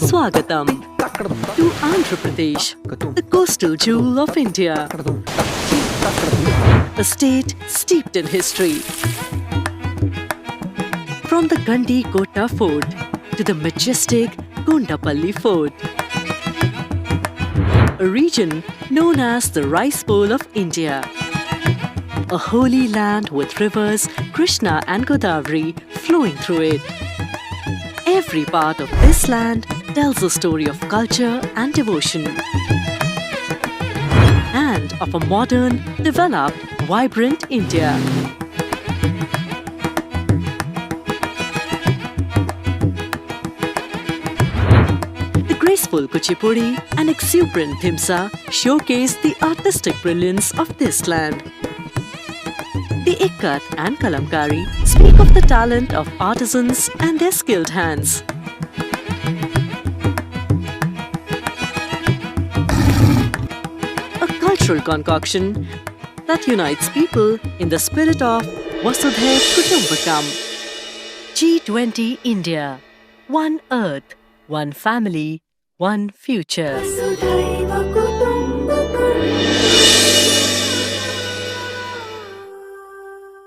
Swagatam to Andhra Pradesh, the coastal jewel of India. A state steeped in history. From the Gandi Kota Fort to the majestic Kondapalli Fort. A region known as the Rice Bowl of India. A holy land with rivers Krishna and Godavari flowing through it. Every part of this land tells a story of culture and devotion. And of a modern, developed, vibrant India. The graceful Kuchipudi and exuberant Thimsa showcase the artistic brilliance of this land. The Ikkat and Kalamkari speak of the talent of artisans and their skilled hands. A cultural concoction that unites people in the spirit of Vasudhaiv Kutumbakam. G20 India. One Earth, one family, one future.